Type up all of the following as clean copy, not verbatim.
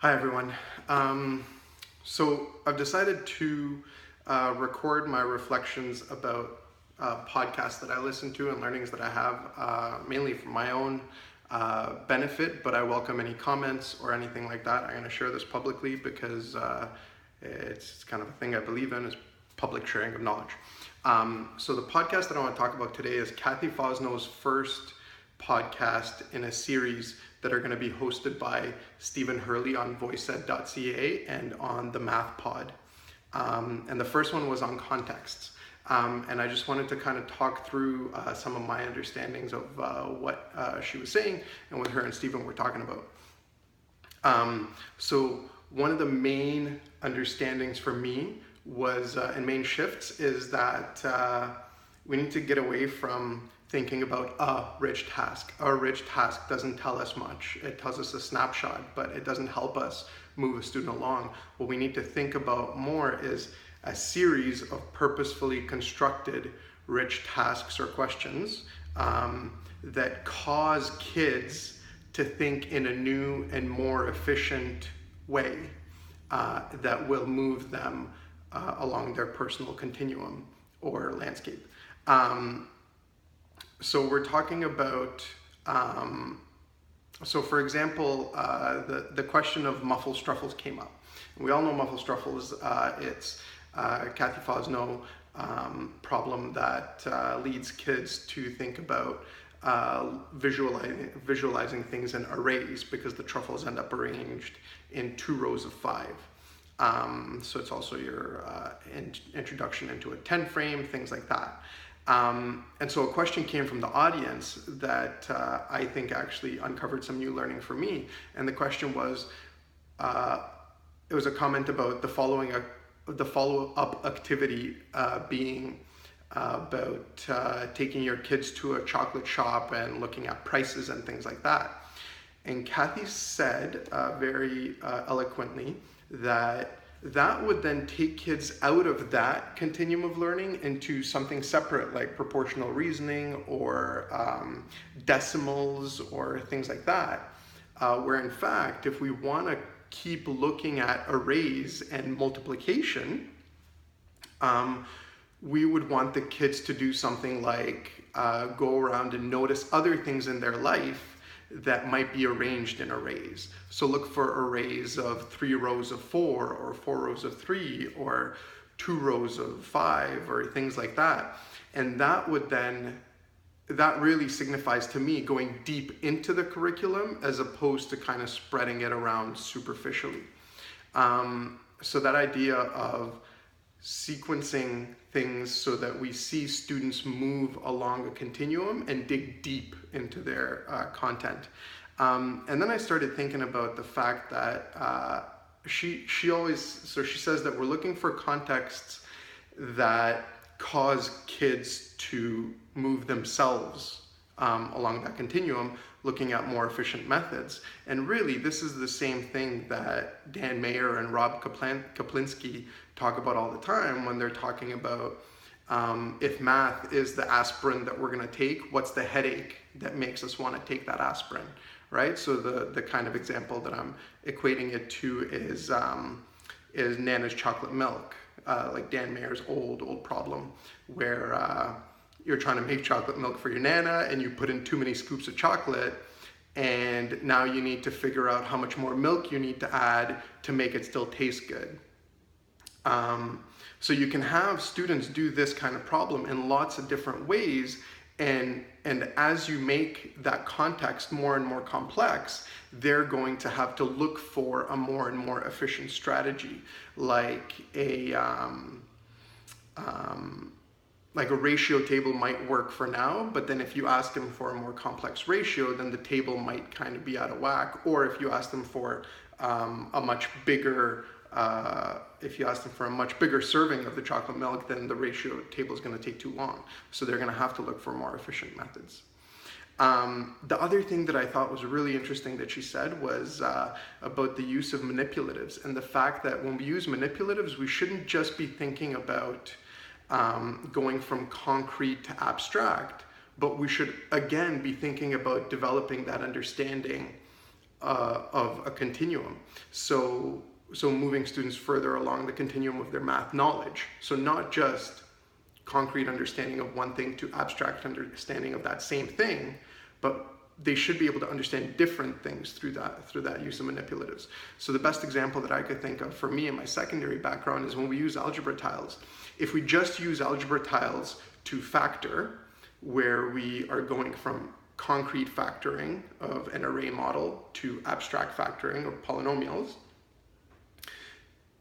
Hi everyone. So I've decided to record my reflections about podcasts that I listen to and learnings that I have, mainly for my own benefit, but I welcome any comments or anything like that. I'm going to share this publicly because it's kind of a thing I believe in, is public sharing of knowledge. So the podcast that I want to talk about today is Cathy Fosnot's first podcast in a series that are going to be hosted by Stephen Hurley on themathpod.ca and on the Math Pod. And the first one was on contexts. And I just wanted to kind of talk through some of my understandings of what she was saying and what her and Stephen were talking about. So one of the main understandings for me was, and main shifts, is that we need to get away from thinking about a rich task. A rich task doesn't tell us much. It tells us a snapshot, but it doesn't help us move a student along. What we need to think about more is a series of purposefully constructed rich tasks or questions that cause kids to think in a new and more efficient way that will move them along their personal continuum or landscape. So we're talking about, so for example, the question of muffled struffles came up. We all know muffled struffles. It's Cathy Fosnot problem that leads kids to think about visualizing things in arrays because the truffles end up arranged in 2 rows of 5. So it's also your introduction into a 10 frame, things like that. And so a question came from the audience that I think actually uncovered some new learning for me. And the question was, it was a comment about the follow-up activity being about taking your kids to a chocolate shop and looking at prices and things like that. And Cathy said very eloquently that would then take kids out of that continuum of learning into something separate, like proportional reasoning or decimals or things like that, where in fact, if we want to keep looking at arrays and multiplication, we would want the kids to do something like go around and notice other things in their life that might be arranged in arrays. So look for arrays of 3 rows of 4 or 4 rows of 3 or 2 rows of 5 or things like that. And that really signifies to me going deep into the curriculum as opposed to kind of spreading it around superficially. So that idea of sequencing things so that we see students move along a continuum and dig deep into their content. And then I started thinking about the fact that she says that we're looking for contexts that cause kids to move themselves along that continuum, looking at more efficient methods. And really, this is the same thing that Dan Mayer and Rob Kaplinski talk about all the time when they're talking about if math is the aspirin that we're going to take, what's the headache that makes us want to take that aspirin, right? So the kind of example that I'm equating it to is Nana's chocolate milk, like Dan Mayer's old problem, where you're trying to make chocolate milk for your Nana and you put in too many scoops of chocolate, and now you need to figure out how much more milk you need to add to make it still taste good. So you can have students do this kind of problem in lots of different ways, and as you make that context more and more complex, they're going to have to look for a more and more efficient strategy, like a ratio table might work for now, but then if you ask them for a more complex ratio, then the table might kind of be out of whack. Or if you ask them for a much bigger serving of the chocolate milk, then the ratio table is going to take too long. So they're going to have to look for more efficient methods. The other thing that I thought was really interesting that she said was about the use of manipulatives, and the fact that when we use manipulatives, we shouldn't just be thinking about going from concrete to abstract, but we should again be thinking about developing that understanding of a continuum. So moving students further along the continuum of their math knowledge. So not just concrete understanding of one thing to abstract understanding of that same thing, but they should be able to understand different things through that use of manipulatives. So the best example that I could think of for me in my secondary background is when we use algebra tiles. If we just use algebra tiles to factor, where we are going from concrete factoring of an array model to abstract factoring of polynomials,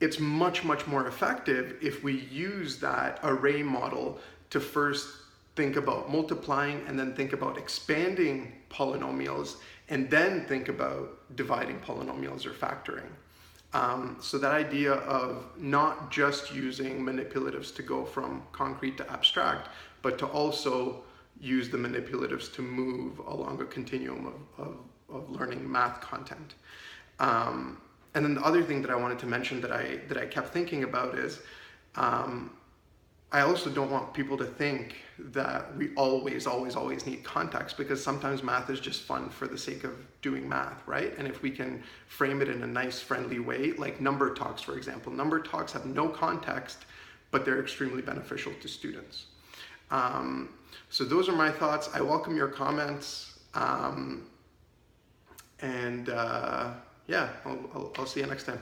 it's much, much more effective if we use that array model to first think about multiplying and then think about expanding polynomials and then think about dividing polynomials or factoring. So that idea of not just using manipulatives to go from concrete to abstract, but to also use the manipulatives to move along a continuum of learning math content. And then the other thing that I wanted to mention that I kept thinking about is I also don't want people to think that we always need context, because sometimes math is just fun for the sake of doing math, right? And if we can frame it in a nice, friendly way, like number talks, for example. Number talks have no context, but they're extremely beneficial to students. So those are my thoughts. I welcome your comments. Yeah, I'll see you next time.